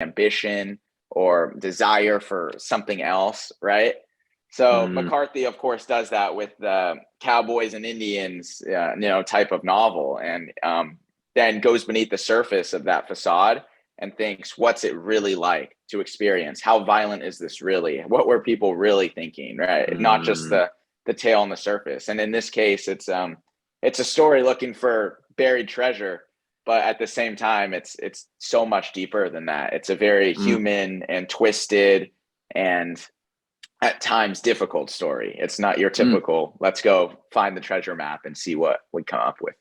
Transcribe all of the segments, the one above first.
ambition or desire for something else, right? So McCarthy, of course, does that with the cowboys and Indians, type of novel, and then goes beneath the surface of that facade and thinks, what's it really like to experience? How violent is this really? What were people really thinking, right? Not just the tail on the surface. And in this case, it's a story looking for buried treasure, but at the same time, it's so much deeper than that. It's a very human and twisted and at times difficult story. It's not your typical, let's go find the treasure map and see what we come up with.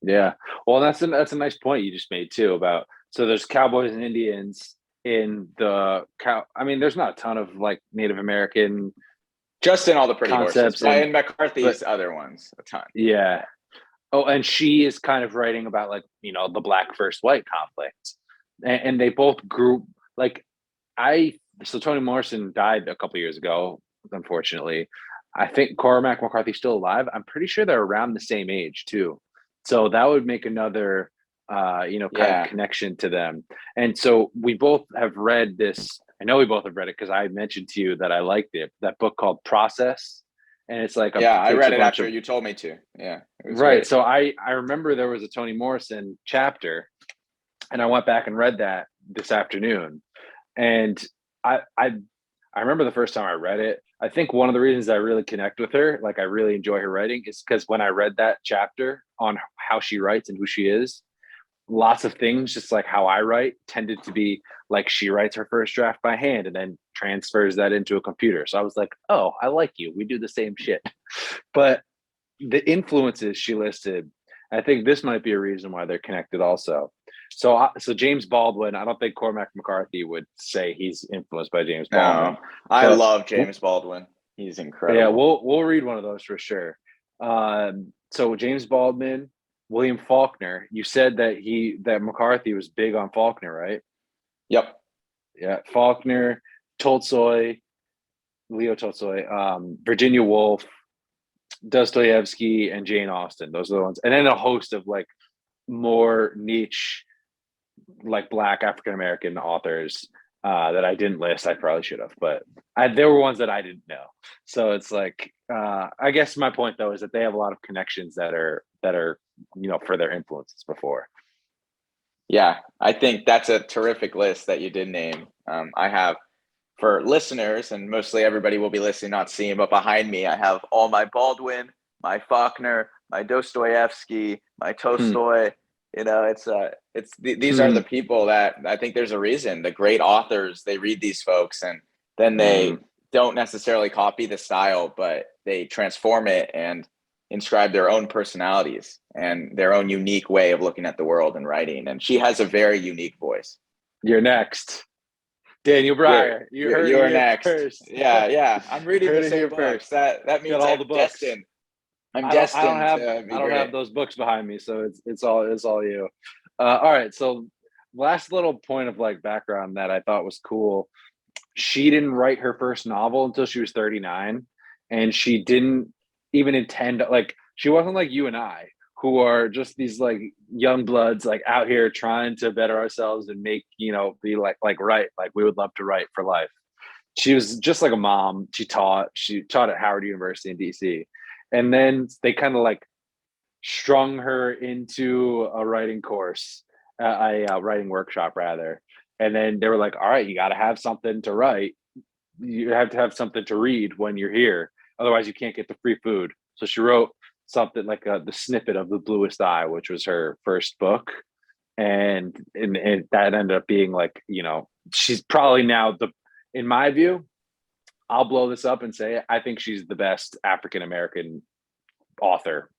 Yeah. Well, that's a nice point you just made too about, so there's cowboys and Indians in there's not a ton of like Native American just in all the pretty concepts horses, and McCarthy's other ones a ton. Yeah. Oh, and she is kind of writing about like, the black versus white conflict. And they both grew like so Toni Morrison died a couple years ago, unfortunately. I think Cormac McCarthy's still alive. I'm pretty sure they're around the same age too. So that would make another, kind of connection to them. And so we both have read this. I know we both have read it because I mentioned to you that I liked it. That book called Process. And it's like, I read it after you told me to. Yeah. Right. Great. So I remember there was a Toni Morrison chapter, and I went back and read that this afternoon. And I remember the first time I read it, I think one of the reasons I really connect with her, like I really enjoy her writing, is because when I read that chapter on how she writes and who she is, lots of things, just like how I write, tended to be like she writes her first draft by hand and then transfers that into a computer. So I was like, oh, I like you. We do the same shit. But the influences she listed, I think this might be a reason why they're connected also. So James Baldwin, I don't think Cormac McCarthy would say he's influenced by James Baldwin. No, I love James Baldwin. He's incredible. Yeah, we'll read one of those for sure. So James Baldwin, William Faulkner. You said that McCarthy was big on Faulkner, right? Yep. Yeah, Faulkner, Tolstoy, Leo Tolstoy, Virginia Woolf, Dostoevsky, and Jane Austen. Those are the ones, and then a host of like more niche, like Black African American authors that I didn't list. I probably should have, but there were ones that I didn't know. So it's like, I guess my point though is that they have a lot of connections that are for their influences before. Yeah, I think that's a terrific list that you did name. I have, for listeners, and mostly everybody will be listening, not seeing, but behind me, I have all my Baldwin, my Faulkner, my Dostoevsky, my Tolstoy. These are the people that I think there's a reason the great authors, they read these folks and then they don't necessarily copy the style, but they transform it and inscribe their own personalities and their own unique way of looking at the world and writing. And she has a very unique voice. You're next. Daniel Breyer. You're next. First. Yeah. I'm reading the same books. That means all the books. Destined. I'm destined. I don't have those books behind me, so it's all you. All right. So last little point of like background that I thought was cool. She didn't write her first novel until she was 39, and she didn't even intend, like, she wasn't like you and I, who are just these like young bloods, like out here trying to better ourselves and make, be like write, like we would love to write for life. She was just like a mom. She taught at Howard University in DC. And then they kind of like strung her into a writing course, a writing workshop rather. And then they were like, all right, you got to have something to write. You have to have something to read when you're here. Otherwise you can't get the free food. So she wrote something like the snippet of The Bluest Eye, which was her first book. And that ended up being like, she's probably now in my view, I'll blow this up and say, I think she's the best African-American author.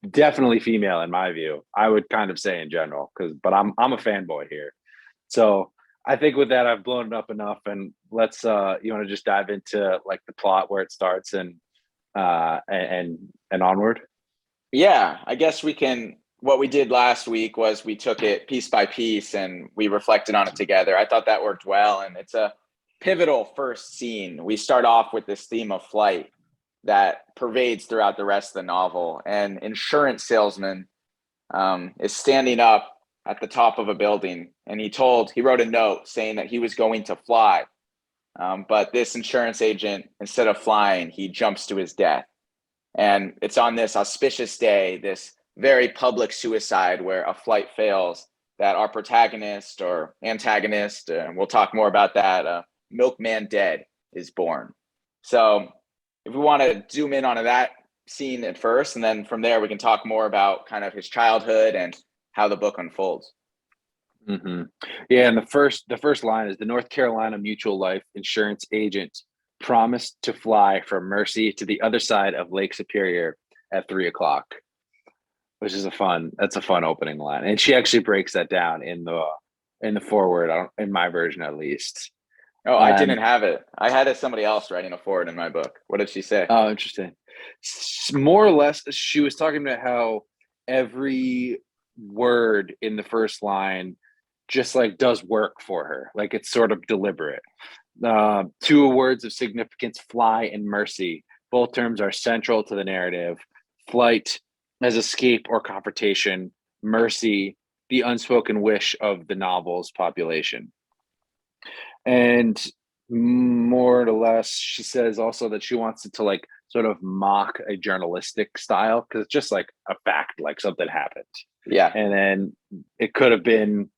Definitely female in my view. I would kind of say in general, but I'm a fanboy here. So I think with that, I've blown it up enough, and let's, you want to just dive into like the plot, where it starts and onward? Yeah, I guess we can. What we did last week was we took it piece by piece and we reflected on it together. I thought that worked well. And it's a pivotal first scene. We start off with this theme of flight that pervades throughout the rest of the novel. And insurance salesman is standing up at the top of a building, and he wrote a note saying that he was going to fly. But this insurance agent, instead of flying, he jumps to his death. And it's on this auspicious day, this very public suicide where a flight fails, that our protagonist or antagonist, and we'll talk more about that, milkman dead, is born. So if we want to zoom in on that scene at first, and then from there we can talk more about kind of his childhood and how the book unfolds. Mm-hmm. Yeah, and the first line is the North Carolina Mutual Life insurance agent promised to fly from Mercy to the other side of Lake Superior at 3 o'clock, which is that's a fun opening line. And she actually breaks that down in the foreword, in my version at least. Oh, I didn't have it. I had it somebody else writing a forward in my book. What did she say? Oh, interesting. More or less, she was talking about how every word in the first line just like does work for her. Like it's sort of deliberate. Two words of significance, fly and mercy. Both terms are central to the narrative. Flight as escape or confrontation. Mercy, the unspoken wish of the novel's population. And more or less, she says also that she wants it to like sort of mock a journalistic style because it's just like a fact, like something happened. Yeah. And then it could have been,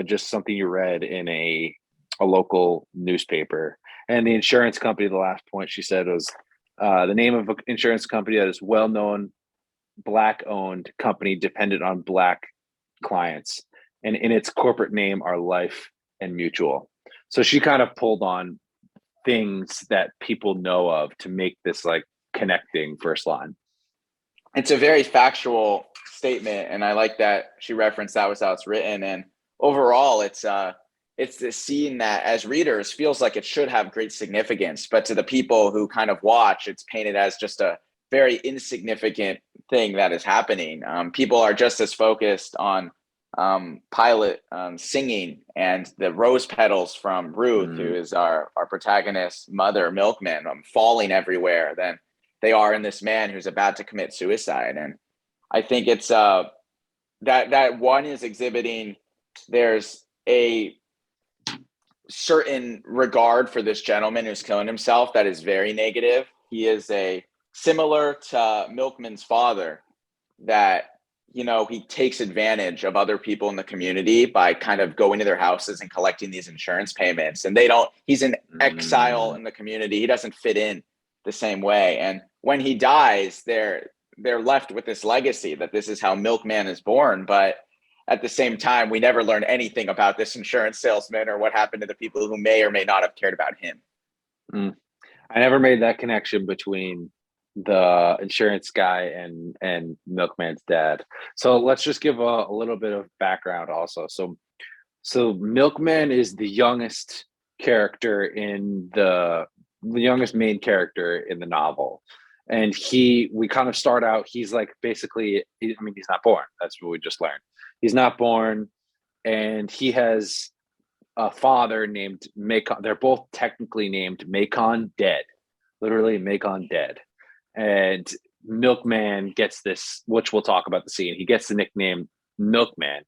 just something you read in a local newspaper. And the insurance company, the last point she said was the name of an insurance company that is well-known, Black-owned company dependent on Black clients. And in its corporate name are Life and Mutual. So she kind of pulled on things that people know of to make this like connecting first line. It's a very factual statement, and I like that she referenced that was how it's written. And overall, it's the scene that as readers feels like it should have great significance, but to the people who kind of watch, it's painted as just a very insignificant thing that is happening. People are just as focused on Pilot singing and the rose petals from Ruth, who is our protagonist's mother, Milkman, falling everywhere, than they are in this man who's about to commit suicide. And I think it's that one is exhibiting there's a certain regard for this gentleman who's killing himself that is very negative. He is similar to Milkman's father, that he takes advantage of other people in the community by kind of going to their houses and collecting these insurance payments. And he's an exile in the community. He doesn't fit in the same way. And when he dies, they're left with this legacy that this is how Milkman is born. But at the same time, we never learn anything about this insurance salesman or what happened to the people who may or may not have cared about him. I never made that connection between the insurance guy and Milkman's dad. So let's just give a little bit of background also. So Milkman is the youngest character in the youngest main character in the novel. And we kind of start out, he's like basically, he's not born. That's what we just learned. He's not born, and he has a father named Macon. They're both technically named Macon Dead, literally Macon Dead. And Milkman gets this, which we'll talk about the scene. He gets the nickname Milkman.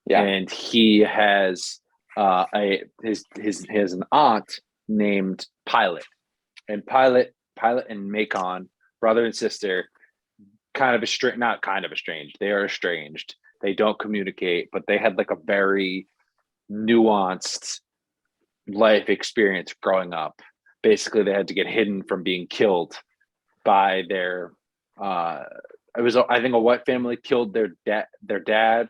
Yeah. And he has his an aunt named Pilot. And Pilot and Macon, brother and sister, not kind of estranged. They are estranged. They don't communicate, but they had like a very nuanced life experience growing up. Basically, they had to get hidden from being killed by their I think a white family killed their dad,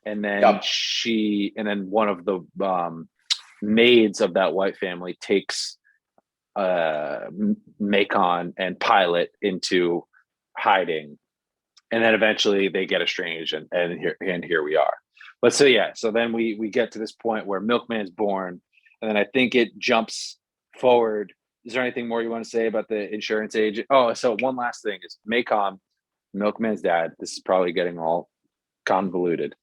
and then one of the maids of that white family takes Macon and Pilot into hiding, and then eventually they get estranged, and here we are. But so then we get to this point where Milkman's born, and then I think it jumps forward. Is there anything more you want to say about the insurance agent? Oh, so one last thing is Macon, Milkman's dad. This is probably getting all convoluted.